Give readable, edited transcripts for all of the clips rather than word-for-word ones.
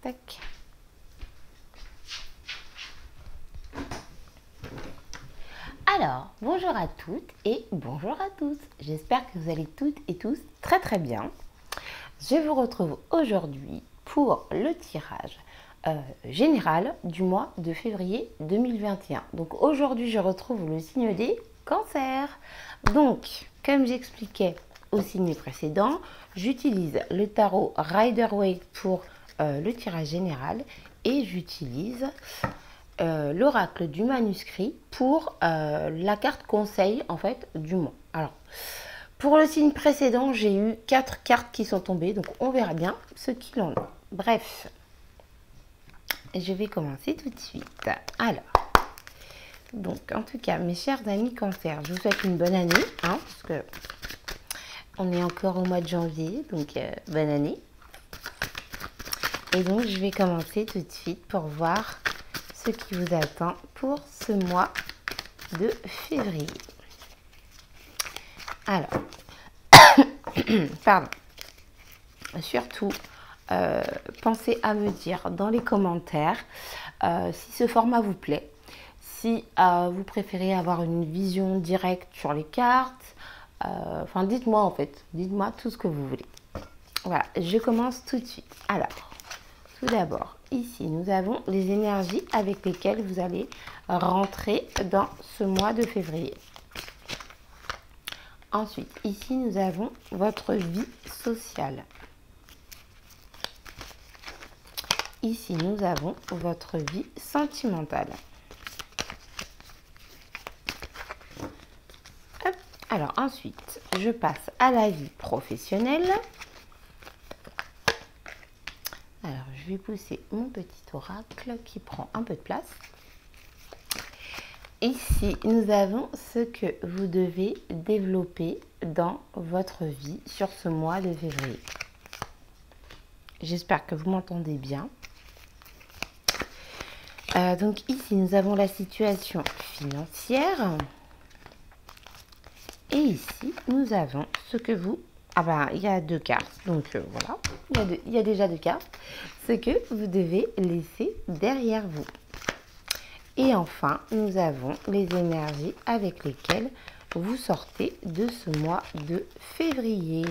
Tac. Alors, bonjour à toutes et bonjour à tous. J'espère que vous allez toutes et tous très bien. Je vous retrouve aujourd'hui pour le tirage général du mois de février 2021. Donc aujourd'hui, je retrouve le signe des cancers. Donc, comme j'expliquais au signe précédent, j'utilise le tarot Rider-Waite pour le tirage général et j'utilise l'oracle du manuscrit pour la carte conseil en fait du mois. Alors, pour le signe précédent, j'ai eu 4 cartes qui sont tombées, donc on verra bien ce qu'il en est. Bref, je vais commencer tout de suite. Alors, donc en tout cas, mes chers amis cancer, je vous souhaite une bonne année, hein, parce que on est encore au mois de janvier, donc bonne année. Et donc, je vais commencer tout de suite pour voir ce qui vous attend pour ce mois de février. Alors, pardon. Surtout, pensez à me dire dans les commentaires si ce format vous plaît, si vous préférez avoir une vision directe sur les cartes. Enfin, dites-moi en fait, dites-moi tout ce que vous voulez. Voilà, je commence tout de suite. Alors, tout d'abord, ici, nous avons les énergies avec lesquelles vous allez rentrer dans ce mois de février. Ensuite, ici, nous avons votre vie sociale. Ici, nous avons votre vie sentimentale. Hop. Alors, ensuite, je passe à la vie professionnelle. Alors, je vais pousser mon petit oracle qui prend un peu de place. Ici, nous avons ce que vous devez développer dans votre vie sur ce mois de février. J'espère que vous m'entendez bien. Donc ici, nous avons la situation financière. Et ici, nous avons ce que vous... Ah ben, il y a 2 cartes. Donc voilà, il y a déjà 2 cartes. Ce que vous devez laisser derrière vous. Et enfin, nous avons les énergies avec lesquelles vous sortez de ce mois de février.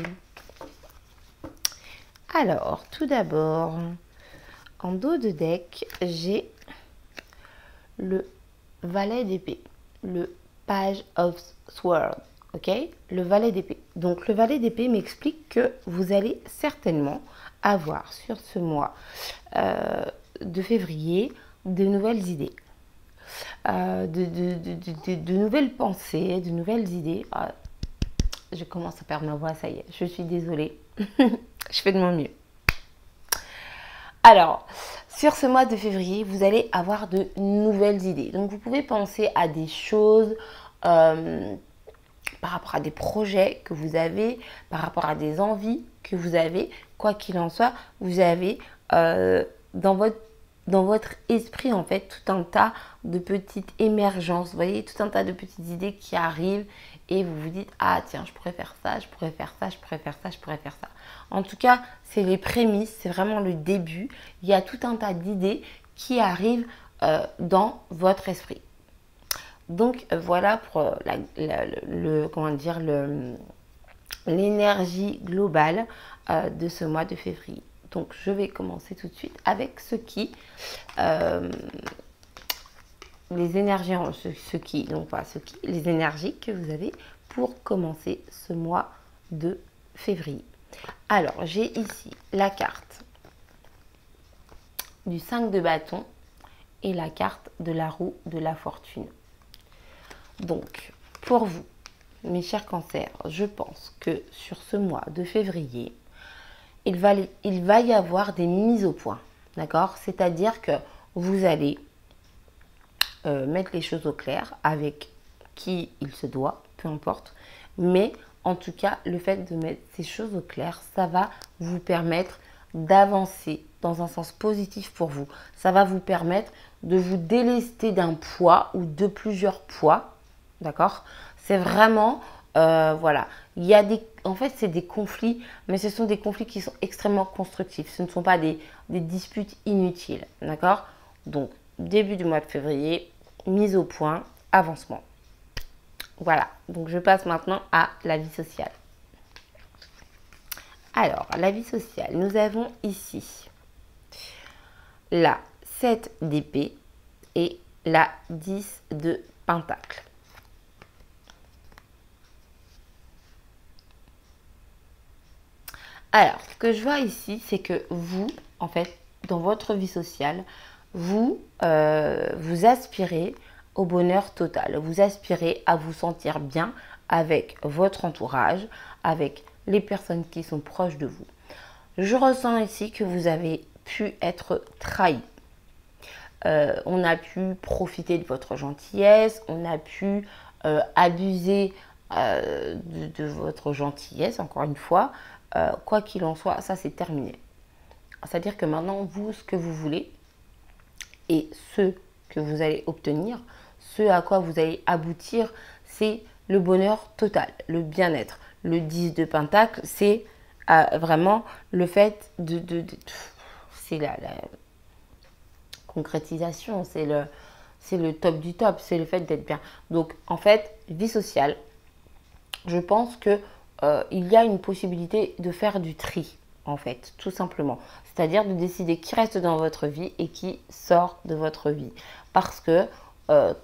Alors, tout d'abord, en dos de deck, j'ai le valet d'épée, le page of swords, ok? Le valet d'épée. Donc, le valet d'épée m'explique que vous allez certainement avoir sur ce mois de février de nouvelles idées. De nouvelles pensées, de nouvelles idées. Ah, je commence à perdre ma voix, ça y est, je suis désolée. Je fais de mon mieux. Alors, sur ce mois de février, vous allez avoir de nouvelles idées. Donc, vous pouvez penser à des choses par rapport à des projets que vous avez, par rapport à des envies que vous avez. Quoi qu'il en soit, vous avez dans votre esprit, en fait, tout un tas de petites émergences. Vous voyez, tout un tas de petites idées qui arrivent et vous vous dites, ah tiens, je pourrais faire ça, je pourrais faire ça, je pourrais faire ça, je pourrais faire ça. En tout cas, c'est les prémices, c'est vraiment le début. Il y a tout un tas d'idées qui arrivent dans votre esprit. Donc, voilà pour l'énergie globale de ce mois de février. Donc, je vais commencer tout de suite avec les énergies que vous avez pour commencer ce mois de février. Alors, j'ai ici la carte du 5 de bâton et la carte de la roue de la fortune. Donc, pour vous, mes chers cancers, je pense que sur ce mois de février, il va y avoir des mises au point, d'accord? C'est-à-dire que vous allez mettre les choses au clair avec qui il se doit, peu importe. Mais en tout cas, le fait de mettre ces choses au clair, ça va vous permettre d'avancer dans un sens positif pour vous. Ça va vous permettre de vous délester d'un poids ou de plusieurs poids, d'accord? C'est vraiment Voilà. Il y a en fait, c'est des conflits, mais ce sont des conflits qui sont extrêmement constructifs. Ce ne sont pas des disputes inutiles. D'accord? Donc, début du mois de février, mise au point, avancement. Voilà. Donc, je passe maintenant à la vie sociale. Alors, la vie sociale, nous avons ici la 7 d'épée et la 10 de pentacle. Alors, ce que je vois ici, c'est que vous, en fait, dans votre vie sociale, vous aspirez au bonheur total. Vous aspirez à vous sentir bien avec votre entourage, avec les personnes qui sont proches de vous. Je ressens ici que vous avez pu être trahi. On a pu profiter de votre gentillesse, on a pu abuser de votre gentillesse, encore une fois. Quoi qu'il en soit, ça c'est terminé. C'est-à-dire que maintenant, vous, ce que vous voulez et ce que vous allez obtenir, ce à quoi vous allez aboutir, c'est le bonheur total, le bien-être. Le 10 de pentacle, c'est vraiment le fait c'est la concrétisation, c'est le top du top, c'est le fait d'être bien. Donc, en fait, vie sociale, je pense que il y a une possibilité de faire du tri, en fait, tout simplement. C'est-à-dire de décider qui reste dans votre vie et qui sort de votre vie. Parce que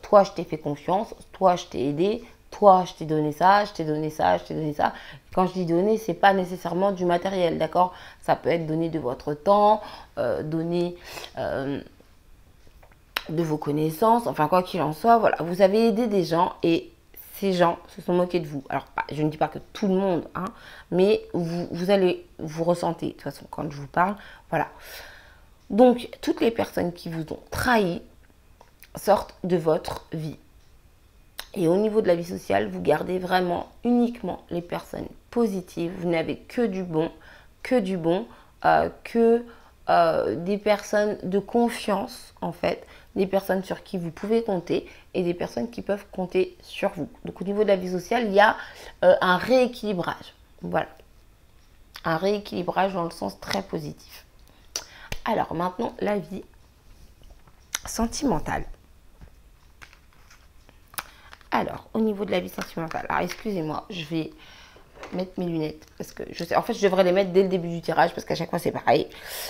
toi, je t'ai fait confiance, toi, je t'ai aidé, toi, je t'ai donné ça, je t'ai donné ça, je t'ai donné ça. Quand je dis donner, c'est pas nécessairement du matériel, d'accord? Ça peut être donné de votre temps, donné de vos connaissances, enfin quoi qu'il en soit, voilà. Vous avez aidé des gens et ces gens se sont moqués de vous. Alors, je ne dis pas que tout le monde, hein, mais vous allez vous ressentez, de toute façon, quand je vous parle, voilà. Donc, toutes les personnes qui vous ont trahi sortent de votre vie. Et au niveau de la vie sociale, vous gardez vraiment uniquement les personnes positives. Vous n'avez que du bon, des personnes de confiance, en fait, des personnes sur qui vous pouvez compter et des personnes qui peuvent compter sur vous. Donc, au niveau de la vie sociale, il y a un rééquilibrage. Voilà. Un rééquilibrage dans le sens très positif. Alors, maintenant, la vie sentimentale. Alors, au niveau de la vie sentimentale, alors excusez-moi, je vais mettre mes lunettes parce que je sais, en fait, je devrais les mettre dès le début du tirage parce qu'à chaque fois c'est pareil.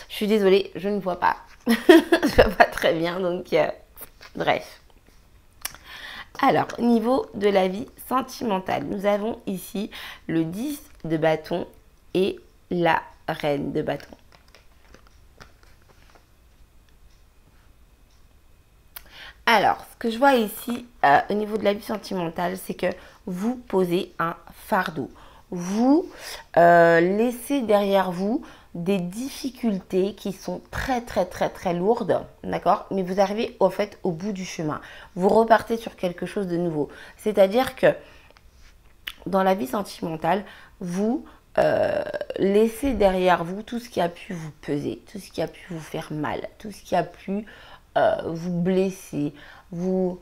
Je suis désolée, je ne vois pas. Je ne vois pas très bien, donc bref. Alors, au niveau de la vie sentimentale, nous avons ici le 10 de bâton et la reine de bâton. Alors, ce que je vois ici au niveau de la vie sentimentale, c'est que vous posez un fardeau. Vous laissez derrière vous des difficultés qui sont très très très très lourdes, d'accord? Mais vous arrivez au fait au bout du chemin. Vous repartez sur quelque chose de nouveau. C'est-à-dire que dans la vie sentimentale, vous laissez derrière vous tout ce qui a pu vous peser, tout ce qui a pu vous faire mal, tout ce qui a pu vous blesser, vous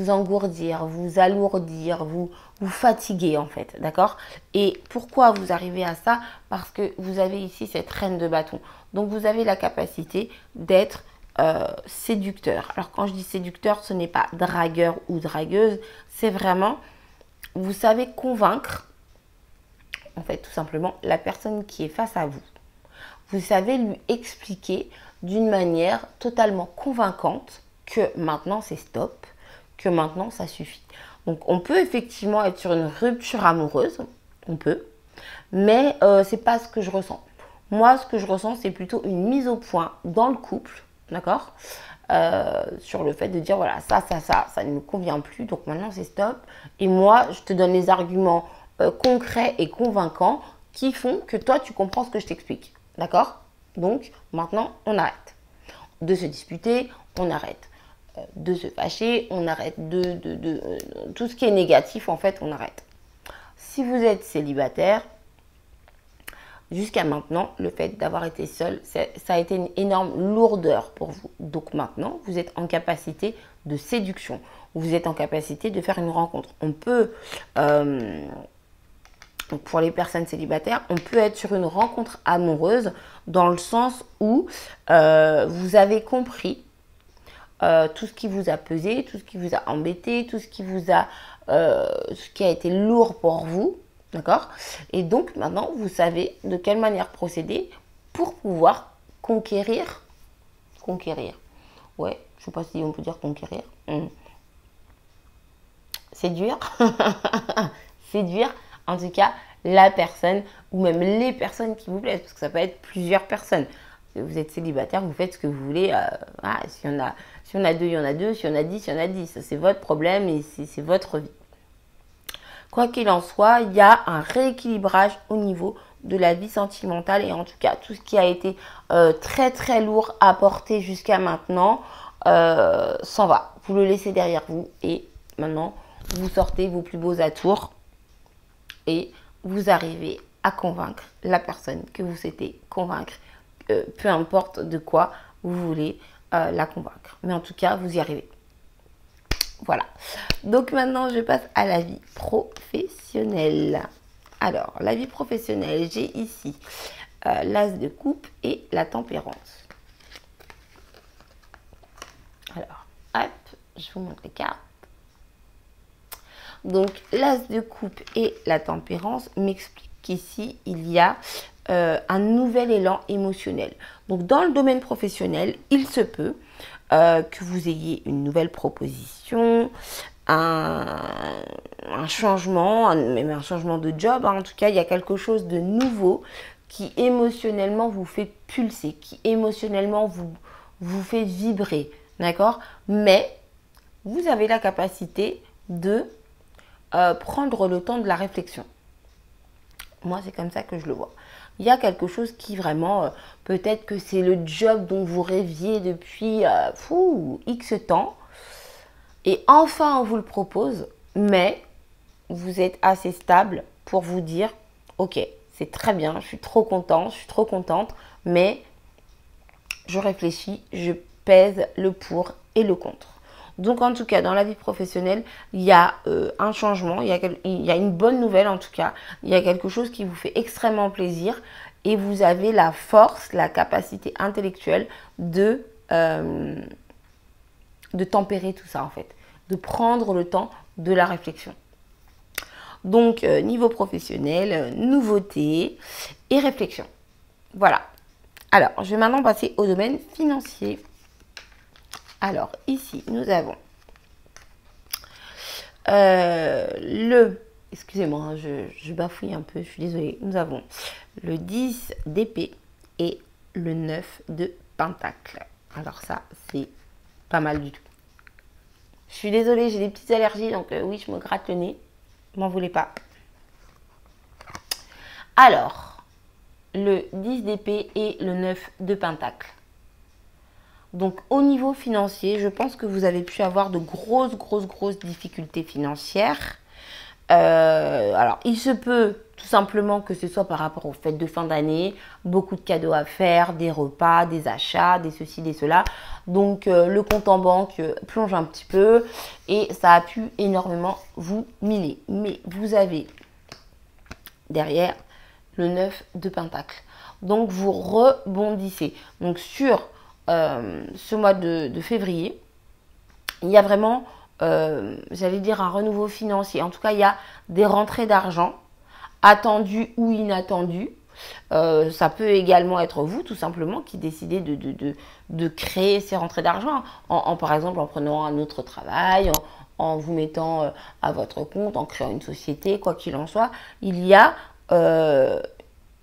engourdir, vous alourdir, vous fatiguer en fait, d'accord? Et pourquoi vous arrivez à ça? Parce que vous avez ici cette reine de bâton. Donc vous avez la capacité d'être séducteur. Alors quand je dis séducteur, ce n'est pas dragueur ou dragueuse, c'est vraiment, vous savez convaincre, en fait tout simplement, la personne qui est face à vous. Vous savez lui expliquer d'une manière totalement convaincante que maintenant c'est stop, que maintenant ça suffit. Donc on peut effectivement être sur une rupture amoureuse, on peut, mais c'est pas ce que je ressens. Moi, ce que je ressens, c'est plutôt une mise au point dans le couple, d'accord, sur le fait de dire voilà, ça ne me convient plus, donc maintenant c'est stop. Et moi, je te donne les arguments concrets et convaincants qui font que toi, tu comprends ce que je t'explique, d'accord? Donc maintenant, on arrête de se disputer, on arrête de se fâcher, on arrête tout ce qui est négatif, en fait, on arrête. Si vous êtes célibataire, jusqu'à maintenant, le fait d'avoir été seul, ça a été une énorme lourdeur pour vous. Donc maintenant, vous êtes en capacité de séduction. Vous êtes en capacité de faire une rencontre. On peut, pour les personnes célibataires, on peut être sur une rencontre amoureuse dans le sens où vous avez compris tout ce qui vous a pesé, tout ce qui vous a embêté, tout ce qui vous a, ce qui a été lourd pour vous. D'accord? Et donc, maintenant, vous savez de quelle manière procéder pour pouvoir conquérir. Conquérir. Ouais, je ne sais pas si on peut dire conquérir. Séduire. Séduire, en tout cas, la personne ou même les personnes qui vous plaisent. Parce que ça peut être plusieurs personnes. Vous êtes célibataire, vous faites ce que vous voulez. Si on a deux, il y en a deux. Si on a 10, il y en a 10. C'est votre problème et c'est votre vie. Quoi qu'il en soit, il y a un rééquilibrage au niveau de la vie sentimentale et en tout cas, tout ce qui a été très très lourd à porter jusqu'à maintenant s'en va. Vous le laissez derrière vous et maintenant, vous sortez vos plus beaux atours et vous arrivez à convaincre la personne que vous souhaitez convaincre, peu importe de quoi vous voulez la convaincre. Mais en tout cas, vous y arrivez. Voilà. Donc maintenant, je passe à la vie professionnelle. Alors, la vie professionnelle, j'ai ici l'as de coupe et la tempérance. Alors, hop, je vous montre les cartes. Donc, l'as de coupe et la tempérance m'expliquent qu'ici, il y a un nouvel élan émotionnel. Donc, dans le domaine professionnel, il se peut que vous ayez une nouvelle proposition, un changement, même un changement de job. En tout cas, il y a quelque chose de nouveau qui émotionnellement vous fait pulser, qui émotionnellement vous fait vibrer, d'accord? Mais vous avez la capacité de prendre le temps de la réflexion. Moi, c'est comme ça que je le vois. Il y a quelque chose qui vraiment, peut-être que c'est le job dont vous rêviez depuis X temps. Et enfin, on vous le propose, mais vous êtes assez stable pour vous dire, ok, c'est très bien, je suis trop content, je suis trop contente, mais je réfléchis, je pèse le pour et le contre. Donc en tout cas, dans la vie professionnelle, il y a un changement, il y a une bonne nouvelle en tout cas. Il y a quelque chose qui vous fait extrêmement plaisir et vous avez la force, la capacité intellectuelle de tempérer tout ça en fait. De prendre le temps de la réflexion. Donc niveau professionnel, nouveauté et réflexion. Voilà. Alors, je vais maintenant passer au domaine financier. Alors, ici, nous avons excusez-moi, hein, je bafouille un peu, je suis désolée. Nous avons le 10 d'épée et le 9 de pentacle. Alors ça, c'est pas mal du tout. Je suis désolée, j'ai des petites allergies, donc oui, je me gratte le nez. M'en voulez pas. Alors, le 10 d'épée et le 9 de pentacle. Donc au niveau financier, je pense que vous avez pu avoir de grosses difficultés financières. Alors il se peut tout simplement que ce soit par rapport aux fêtes de fin d'année, beaucoup de cadeaux à faire, des repas, des achats, des ceci, des cela. Donc le compte en banque plonge un petit peu et ça a pu énormément vous miner. Mais vous avez derrière le 9 de pentacle. Donc vous rebondissez. Donc sur ce mois de février, il y a vraiment, j'allais dire, un renouveau financier. En tout cas, il y a des rentrées d'argent, attendues ou inattendues. Ça peut également être vous, tout simplement, qui décidez de créer ces rentrées d'argent, par exemple, en prenant un autre travail, en vous mettant à votre compte, en créant une société, quoi qu'il en soit. Il y a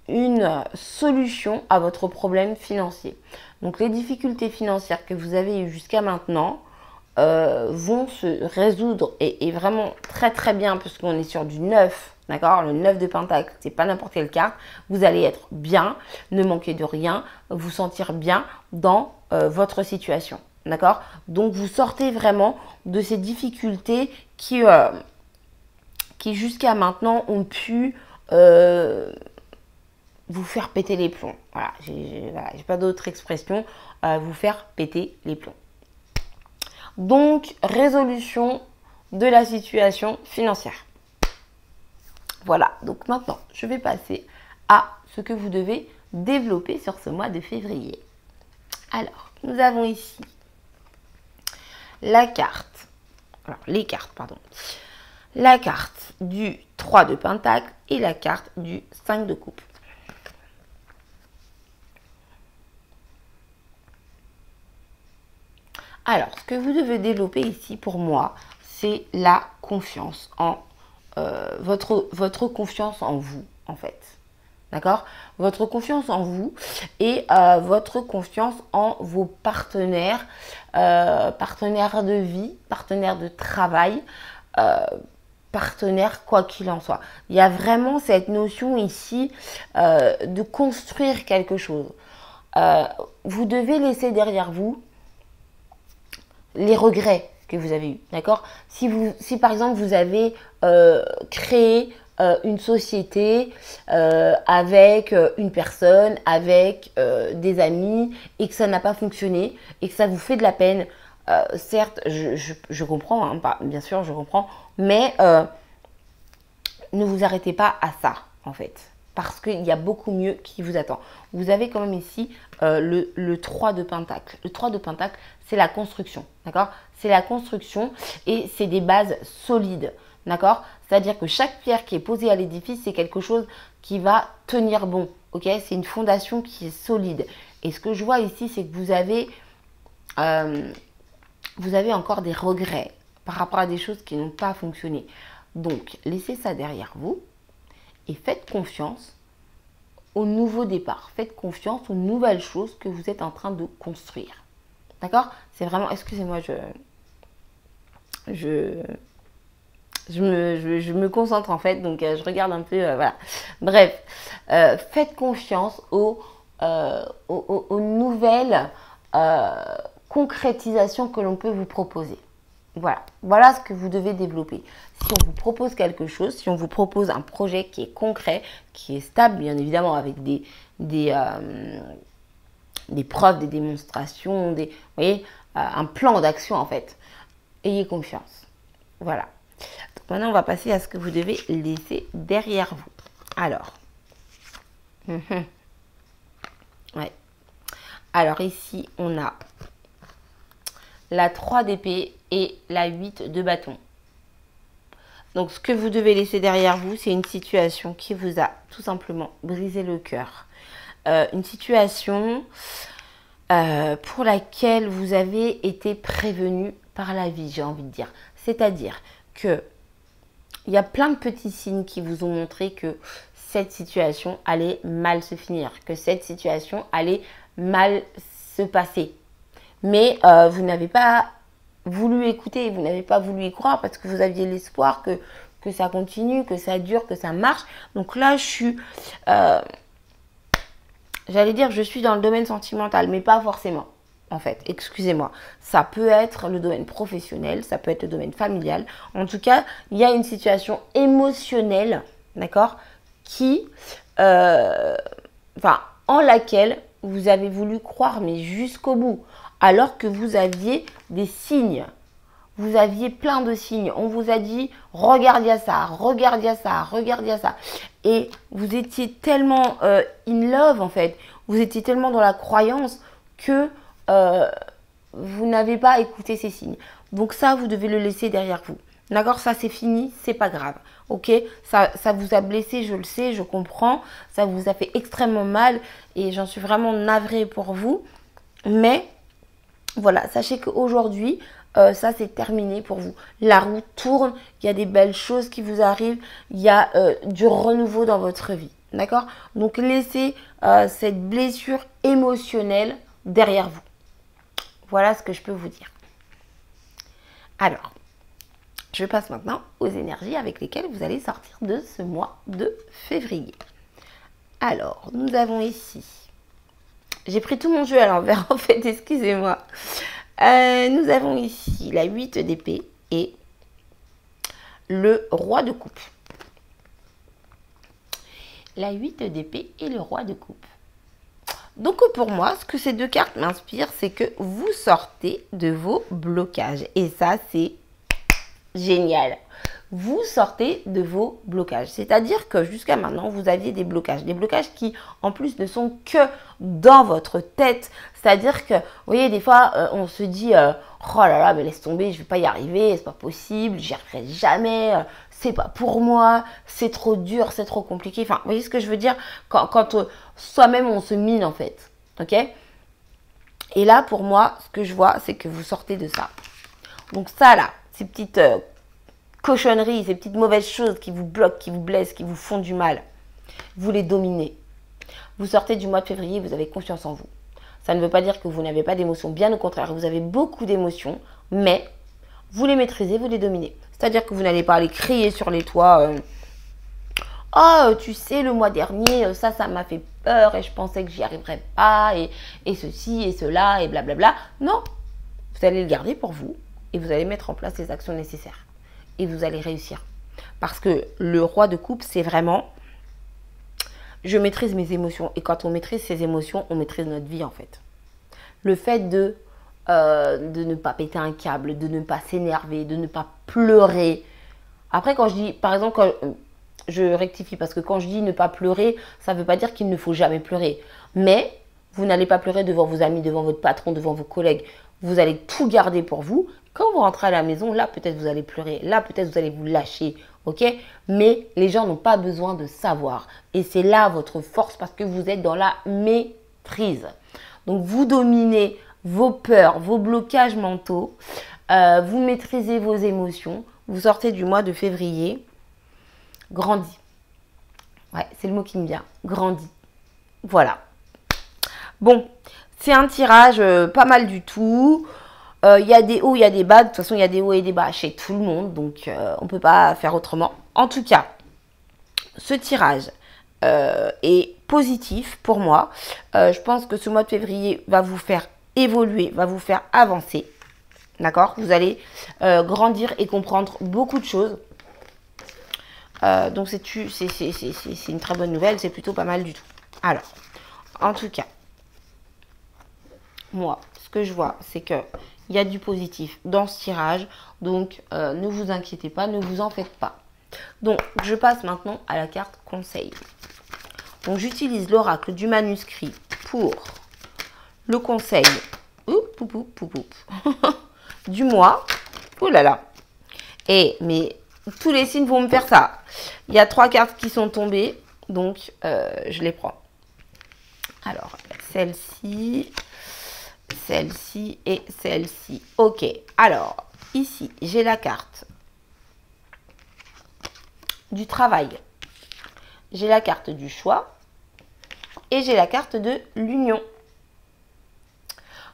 une solution à votre problème financier. Donc les difficultés financières que vous avez eues jusqu'à maintenant vont se résoudre et vraiment très bien puisqu'on est sur du 9, d'accord? Le 9 de pentacle, c'est pas n'importe quelle carte. Vous allez être bien, ne manquer de rien, vous sentir bien dans votre situation, d'accord? Donc vous sortez vraiment de ces difficultés qui jusqu'à maintenant ont pu vous faire péter les plombs. Voilà, j'ai pas d'autre expression, vous faire péter les plombs. Donc, résolution de la situation financière. Voilà, donc maintenant, je vais passer à ce que vous devez développer sur ce mois de février. Alors, nous avons ici la carte, alors les cartes, pardon. La carte du 3 de Pentacle et la carte du 5 de Coupe. Alors, ce que vous devez développer ici pour moi, c'est la confiance en votre confiance en vous, en fait. D'accord? Votre confiance en vous et votre confiance en vos partenaires, partenaires de vie, partenaires de travail, partenaires quoi qu'il en soit. Il y a vraiment cette notion ici de construire quelque chose. Vous devez laisser derrière vous les regrets que vous avez eus, d'accord? Si par exemple vous avez créé une société avec une personne, avec des amis et que ça n'a pas fonctionné et que ça vous fait de la peine, certes, je comprends, hein, bien sûr, je comprends, mais ne vous arrêtez pas à ça, en fait. Parce qu'il y a beaucoup mieux qui vous attend. Vous avez quand même ici le 3 de Pentacle. Le 3 de Pentacle, c'est la construction, d'accord? C'est la construction et c'est des bases solides, d'accord? C'est-à-dire que chaque pierre qui est posée à l'édifice, c'est quelque chose qui va tenir bon, ok? C'est une fondation qui est solide. Et ce que je vois ici, c'est que vous avez encore des regrets par rapport à des choses qui n'ont pas fonctionné. Donc, laissez ça derrière vous. Et faites confiance au nouveau départ. Faites confiance aux nouvelles choses que vous êtes en train de construire. D'accord? C'est vraiment... Excusez-moi, je me concentre en fait. Donc, je regarde un peu... voilà. Bref, faites confiance aux nouvelles concrétisations que l'on peut vous proposer. Voilà ce que vous devez développer. Si on vous propose quelque chose, si on vous propose un projet qui est concret, qui est stable, bien évidemment, avec des preuves, des démonstrations, vous voyez, un plan d'action en fait. Ayez confiance. Voilà. Donc maintenant, on va passer à ce que vous devez laisser derrière vous. Alors. Ouais. Alors ici, on a la 3 d'épée et la 8 de bâton. Donc, ce que vous devez laisser derrière vous, c'est une situation qui vous a tout simplement brisé le cœur. Une situation pour laquelle vous avez été prévenu par la vie, j'ai envie de dire. C'est-à-dire que il y a plein de petits signes qui vous ont montré que cette situation allait mal se finir, que cette situation allait mal se passer. Mais vous n'avez pas voulu écouter, vous n'avez pas voulu y croire parce que vous aviez l'espoir que ça continue, que ça dure, que ça marche. Donc là, je suis, j'allais dire, je suis dans le domaine sentimental, mais pas forcément, en fait. Excusez-moi. Ça peut être le domaine professionnel, ça peut être le domaine familial. En tout cas, il y a une situation émotionnelle, d'accord, qui, en laquelle vous avez voulu croire, mais jusqu'au bout. Alors que vous aviez des signes. Vous aviez plein de signes. On vous a dit, regardez à ça, regardez à ça, regardez à ça. Et vous étiez tellement in love, en fait. Vous étiez tellement dans la croyance que vous n'avez pas écouté ces signes. Donc ça, vous devez le laisser derrière vous. D'accord? Ça, c'est fini, c'est pas grave. Ok? Ça vous a blessé, je le sais, je comprends. Ça vous a fait extrêmement mal et j'en suis vraiment navrée pour vous. Mais voilà, sachez qu'aujourd'hui, ça c'est terminé pour vous. La roue tourne, il y a des belles choses qui vous arrivent, il y a du renouveau dans votre vie. D'accord? Donc laissez cette blessure émotionnelle derrière vous. Voilà ce que je peux vous dire. Alors, je passe maintenant aux énergies avec lesquelles vous allez sortir de ce mois de février. Alors, nous avons ici... J'ai pris tout mon jeu à l'envers, en fait, excusez-moi. Nous avons ici la 8 d'épée et le roi de coupe. la 8 d'épée et le roi de coupe. Donc pour moi, ce que ces deux cartes m'inspirent, c'est que vous sortez de vos blocages. Et ça, c'est génial. Vous sortez de vos blocages. C'est-à-dire que jusqu'à maintenant, vous aviez des blocages. Des blocages qui, en plus, ne sont que dans votre tête. C'est-à-dire que, vous voyez, des fois, on se dit oh là là, mais laisse tomber, je ne vais pas y arriver, c'est pas possible, j'y arriverai jamais, c'est pas pour moi, c'est trop dur, c'est trop compliqué. Enfin, vous voyez ce que je veux dire? Quand soi-même, on se mine, en fait. Ok? Et là, pour moi, ce que je vois, c'est que vous sortez de ça. Donc ça, là, ces petites cochonneries, ces petites mauvaises choses qui vous bloquent, qui vous blessent, qui vous font du mal, vous les dominez. Vous sortez du mois de février, vous avez confiance en vous. Ça ne veut pas dire que vous n'avez pas d'émotions, bien au contraire, vous avez beaucoup d'émotions, mais vous les maîtrisez, vous les dominez. C'est-à-dire que vous n'allez pas aller crier sur les toits oh, tu sais, le mois dernier, ça m'a fait peur et je pensais que j'y arriverais pas et ceci et cela et blablabla. Non, vous allez le garder pour vous et vous allez mettre en place les actions nécessaires. Et vous allez réussir. Parce que le roi de coupe, c'est vraiment, je maîtrise mes émotions. Et quand on maîtrise ses émotions, on maîtrise notre vie en fait. Le fait de ne pas péter un câble, de ne pas s'énerver, de ne pas pleurer. Après, quand je dis, par exemple, je rectifie parce que quand je dis ne pas pleurer, ça ne veut pas dire qu'il ne faut jamais pleurer. Mais vous n'allez pas pleurer devant vos amis, devant votre patron, devant vos collègues. Vous allez tout garder pour vous. Quand vous rentrez à la maison, là, peut-être vous allez pleurer. Là, peut-être vous allez vous lâcher. Ok? Mais les gens n'ont pas besoin de savoir. Et c'est là votre force parce que vous êtes dans la maîtrise. Donc, vous dominez vos peurs, vos blocages mentaux. Vous maîtrisez vos émotions. Vous sortez du mois de février. Grandi. Ouais, c'est le mot qui me vient. Grandi. Voilà. Bon, c'est un tirage pas mal du tout. Il y a des hauts, il y a des bas. De toute façon, il y a des hauts et des bas chez tout le monde. Donc, on ne peut pas faire autrement. En tout cas, ce tirage est positif pour moi. Je pense que ce mois de février va vous faire évoluer, va vous faire avancer. D'accord? Vous allez grandir et comprendre beaucoup de choses. Donc, c'est une très bonne nouvelle. C'est plutôt pas mal du tout. Alors, en tout cas, moi, ce que je vois, c'est que il y a du positif dans ce tirage. Donc, ne vous inquiétez pas, ne vous en faites pas. Donc, je passe maintenant à la carte conseil. Donc, j'utilise l'oracle du manuscrit pour le conseil du mois. Oh là là. Mais tous les signes vont me faire ça. Il y a 3 cartes qui sont tombées. Donc, je les prends. Alors, celle-ci... Celle-ci et celle-ci. Ok, alors, ici, j'ai la carte du travail. J'ai la carte du choix. Et j'ai la carte de l'union.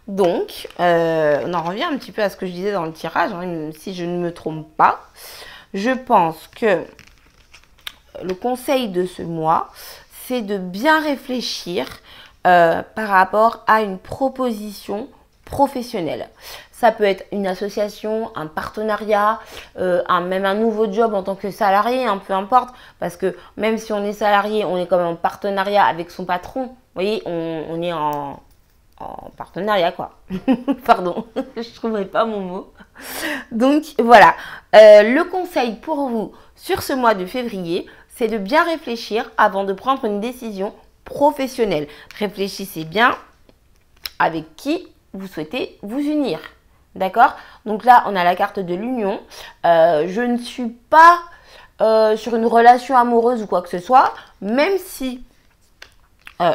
Donc, on en revient un petit peu à ce que je disais dans le tirage, hein, même si je ne me trompe pas. Je pense que le conseil de ce mois, c'est de bien réfléchir par rapport à une proposition professionnelle. Ça peut être une association, un partenariat, même un nouveau job en tant que salarié, hein, peu importe. Parce que même si on est salarié, on est quand même en partenariat avec son patron. Vous voyez, on est en partenariat, quoi. Pardon, je ne trouverai pas mon mot. Donc, voilà. Le conseil pour vous sur ce mois de février, c'est de bien réfléchir avant de prendre une décision professionnelle. Réfléchissez bien avec qui vous souhaitez vous unir. D'accord? Donc là, on a la carte de l'union. Je ne suis pas sur une relation amoureuse ou quoi que ce soit, même si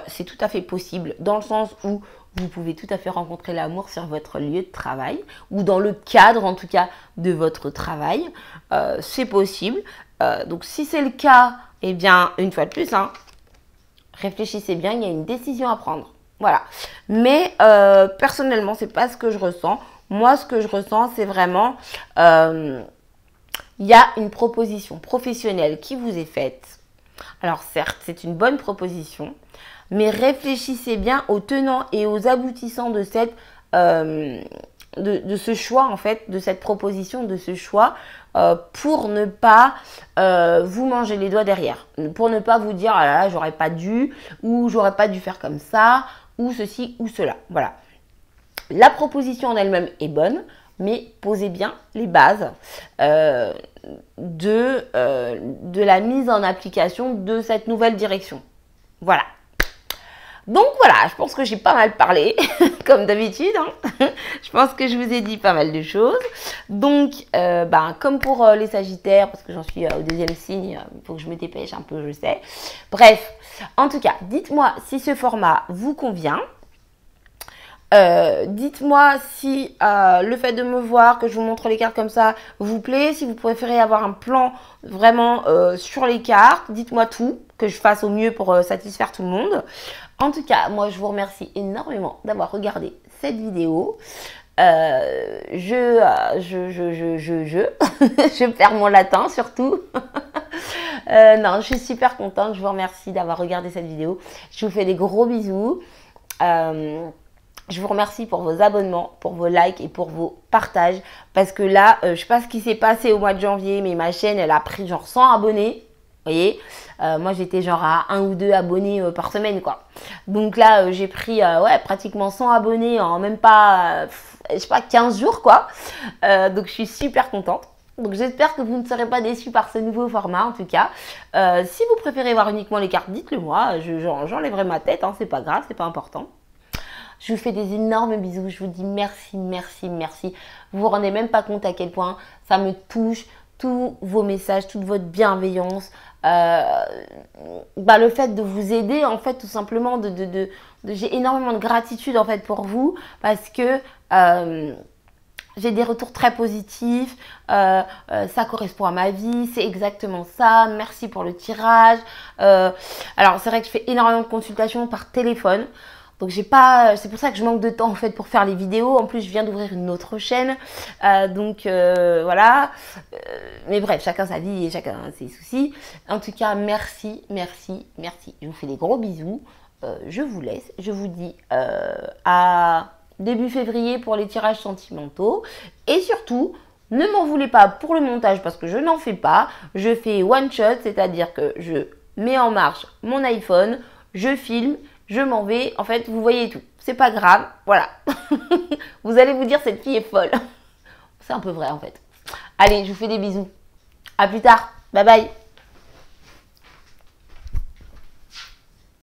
c'est tout à fait possible, dans le sens où vous pouvez tout à fait rencontrer l'amour sur votre lieu de travail ou dans le cadre, en tout cas, de votre travail. C'est possible. Donc, si c'est le cas, eh bien, une fois de plus, hein, réfléchissez bien, il y a une décision à prendre. Voilà. Mais personnellement, c'est pas ce que je ressens. Moi, ce que je ressens, c'est vraiment, il y a une proposition professionnelle qui vous est faite. Alors certes, c'est une bonne proposition, mais réfléchissez bien aux tenants et aux aboutissants de cette, de ce choix, en fait, de cette proposition, de ce choix. pour ne pas vous manger les doigts derrière. Pour ne pas vous dire, ah là là, j'aurais pas dû, ou j'aurais pas dû faire comme ça, ou ceci, ou cela. Voilà. La proposition en elle-même est bonne, mais posez bien les bases de la mise en application de cette nouvelle direction. Voilà. Donc voilà, je pense que j'ai pas mal parlé, comme d'habitude. Hein. Je pense que je vous ai dit pas mal de choses. Donc, comme pour les Sagittaires, parce que j'en suis au deuxième signe, il faut que je me dépêche un peu, je sais. Bref, en tout cas, dites-moi si ce format vous convient. Dites-moi si le fait de me voir, que je vous montre les cartes comme ça, vous plaît. Si vous préférez avoir un plan vraiment sur les cartes, dites-moi tout, que je fasse au mieux pour satisfaire tout le monde. En tout cas, moi je vous remercie énormément d'avoir regardé cette vidéo. Je perds mon latin surtout. Non, je suis super contente. Je vous remercie d'avoir regardé cette vidéo. Je vous fais des gros bisous. Je vous remercie pour vos abonnements, pour vos likes et pour vos partages. Parce que là, je ne sais pas ce qui s'est passé au mois de janvier, mais ma chaîne, elle a pris genre 100 abonnés. Vous voyez, moi j'étais genre à 1 ou 2 abonnés par semaine, quoi. Donc là, j'ai pris pratiquement 100 abonnés en même pas, je sais pas, 15 jours, quoi. Donc je suis super contente. Donc j'espère que vous ne serez pas déçus par ce nouveau format en tout cas. Si vous préférez voir uniquement les cartes, dites-le moi. J'enlèverai ma tête, hein, c'est pas grave, c'est pas important. Je vous fais des énormes bisous. Je vous dis merci, merci, merci. Vous vous rendez même pas compte à quel point ça me touche. Tous vos messages, toute votre bienveillance. Le fait de vous aider, en fait, tout simplement, j'ai énormément de gratitude, en fait, pour vous. Parce que j'ai des retours très positifs. Ça correspond à ma vie. C'est exactement ça. Merci pour le tirage. Alors, c'est vrai que je fais énormément de consultations par téléphone. Donc c'est pour ça que je manque de temps en fait pour faire les vidéos. En plus, je viens d'ouvrir une autre chaîne. Voilà. Mais bref, chacun sa vie et chacun ses soucis. En tout cas, merci, merci, merci. Je vous fais des gros bisous. Je vous laisse. Je vous dis à début février pour les tirages sentimentaux. Et surtout, ne m'en voulez pas pour le montage parce que je n'en fais pas. Je fais one shot, c'est-à-dire que je mets en marche mon iPhone, je filme. Je m'en vais, en fait, vous voyez tout. C'est pas grave, voilà. Vous allez vous dire, cette fille est folle. C'est un peu vrai, en fait. Allez, je vous fais des bisous. À plus tard. Bye bye.